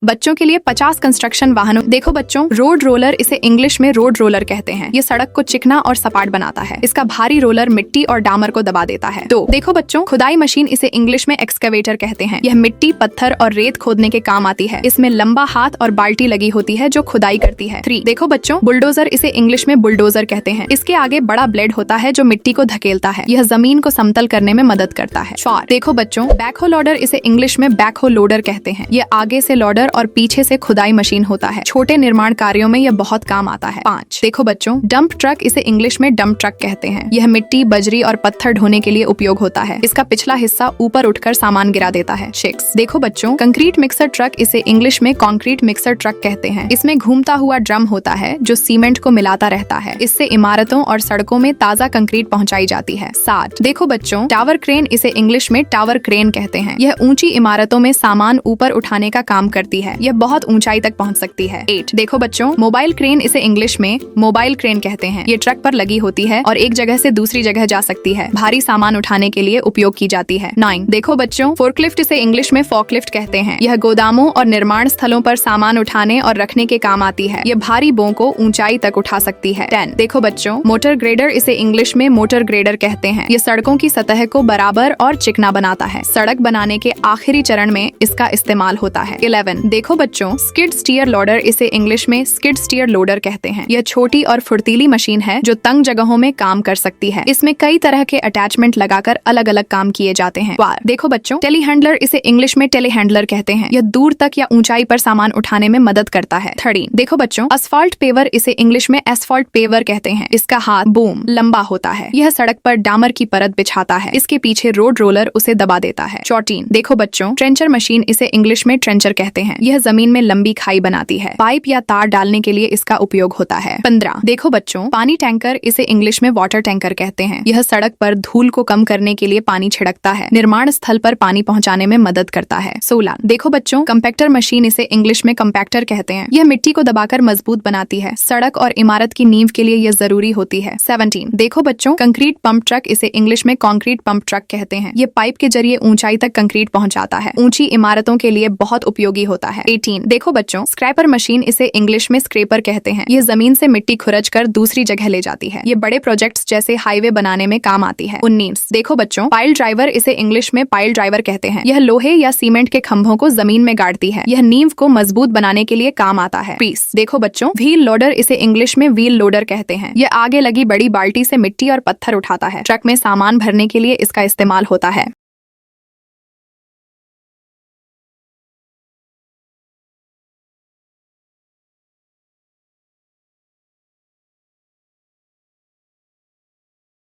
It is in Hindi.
बच्चों के लिए 50 कंस्ट्रक्शन वाहनों। देखो बच्चों, रोड रोलर, इसे इंग्लिश में रोड रोलर कहते हैं। ये सड़क को चिकना और सपाट बनाता है। इसका भारी रोलर मिट्टी और डामर को दबा देता है। 2, देखो बच्चों, खुदाई मशीन, इसे इंग्लिश में एक्सकवेटर कहते हैं। यह मिट्टी, पत्थर और रेत खोदने के काम आती है। इसमें लंबा हाथ और बाल्टी लगी होती है जो खुदाई करती है। 3, देखो बच्चों, बुलडोजर, इसे इंग्लिश में बुलडोजर कहते हैं। इसके आगे बड़ा ब्लेड होता है जो मिट्टी को धकेलता है। यह जमीन को समतल करने में मदद करता है। 4, देखो बच्चों, बैकहो लोडर, इसे इंग्लिश में बैकहो लोडर कहते हैं। यह आगे से लोडर और पीछे से खुदाई मशीन होता है। छोटे निर्माण कार्यों में यह बहुत काम आता है। 5, देखो बच्चों, डंप ट्रक, इसे इंग्लिश में डंप ट्रक कहते हैं। यह मिट्टी, बजरी और पत्थर ढोने के लिए उपयोग होता है। इसका पिछला हिस्सा ऊपर उठकर सामान गिरा देता है। 6, देखो बच्चों, कंक्रीट मिक्सर ट्रक, इसे इंग्लिश में कंक्रीट मिक्सर ट्रक कहते हैं। इसमें घूमता हुआ ड्रम होता है जो सीमेंट को मिलाता रहता है। इससे इमारतों और सड़कों में ताजा कंक्रीट पहुंचाई जाती है। 7, देखो बच्चों, टावर क्रेन, इसे इंग्लिश में टावर क्रेन कहते हैं। यह ऊंची इमारतों में सामान ऊपर उठाने का काम करती है। यह बहुत ऊंचाई तक पहुंच सकती है। 8, देखो बच्चों, मोबाइल क्रेन, इसे इंग्लिश में मोबाइल क्रेन कहते हैं। ये ट्रक पर लगी होती है और एक जगह से दूसरी जगह जा सकती है। भारी सामान उठाने के लिए उपयोग की जाती है। 9, देखो बच्चों, फोर्कलिफ्ट, इसे इंग्लिश में फॉकलिफ्ट कहते हैं। यह गोदामों और निर्माण स्थलों पर सामान उठाने और रखने के काम आती है। यह भारी बों को ऊंचाई तक उठा सकती है। 10, देखो बच्चों, मोटर ग्रेडर, इसे इंग्लिश में मोटर ग्रेडर कहते हैं। यह सड़कों की सतह को बराबर और चिकना बनाता है। सड़क बनाने के आखिरी चरण में इसका इस्तेमाल होता है। 11, देखो बच्चों, स्किड स्टीयर लोडर, इसे इंग्लिश में स्किड स्टीयर लोडर कहते हैं। यह छोटी और फुर्तीली मशीन है जो तंग जगहों में काम कर सकती है। इसमें कई तरह के अटैचमेंट लगाकर अलग अलग काम किए जाते हैं। 12, देखो बच्चों, टेलीहैंडलर, इसे इंग्लिश में टेलीहैंडलर कहते हैं। यह दूर तक या ऊंचाई पर सामान उठाने में मदद करता है। 13, देखो बच्चों, असफाल्ट पेवर, इसे इंग्लिश में एसफाल्ट पेवर कहते हैं। इसका हाथ बूम लंबा होता है। यह सड़क पर डामर की परत बिछाता है। इसके पीछे रोड रोलर उसे दबा देता है। 14, देखो बच्चों, ट्रेंचर मशीन, इसे इंग्लिश में ट्रेंचर कहते हैं। यह जमीन में लंबी खाई बनाती है। पाइप या तार डालने के लिए इसका उपयोग होता है। 15, देखो बच्चों, पानी टैंकर, इसे इंग्लिश में वाटर टैंकर कहते हैं। यह सड़क पर धूल को कम करने के लिए पानी छिड़कता है। निर्माण स्थल पर पानी पहुंचाने में मदद करता है। 16, देखो बच्चों, कंपैक्टर मशीन, इसे इंग्लिश में कंपैक्टर कहते हैं। यह मिट्टी को दबाकर मजबूत बनाती है। सड़क और इमारत की नींव के लिए यह जरूरी होती है। 17, देखो बच्चों, कंक्रीट पंप ट्रक, इसे इंग्लिश में कंक्रीट पंप ट्रक कहते हैं। यह पाइप के जरिए ऊंचाई तक कंक्रीट पहुंचाता है। ऊंची इमारतों के लिए बहुत उपयोगी होता है। 18, देखो बच्चों, स्क्रैपर मशीन, इसे इंग्लिश में स्क्रैपर कहते हैं। यह जमीन से मिट्टी खुरच कर दूसरी जगह ले जाती है। ये बड़े प्रोजेक्ट्स जैसे हाईवे बनाने में काम आती है। 19, देखो बच्चों, पाइल ड्राइवर, इसे इंग्लिश में पाइल ड्राइवर कहते हैं। यह लोहे या सीमेंट के खंभों को जमीन में गाड़ती है। यह नींव को मजबूत बनाने के लिए काम आता है। 20, देखो बच्चों, व्हील लोडर, इसे इंग्लिश में व्हील लोडर कहते हैं। यह आगे लगी बड़ी बाल्टी से मिट्टी और पत्थर उठाता है। ट्रक में सामान भरने के लिए इसका इस्तेमाल होता है।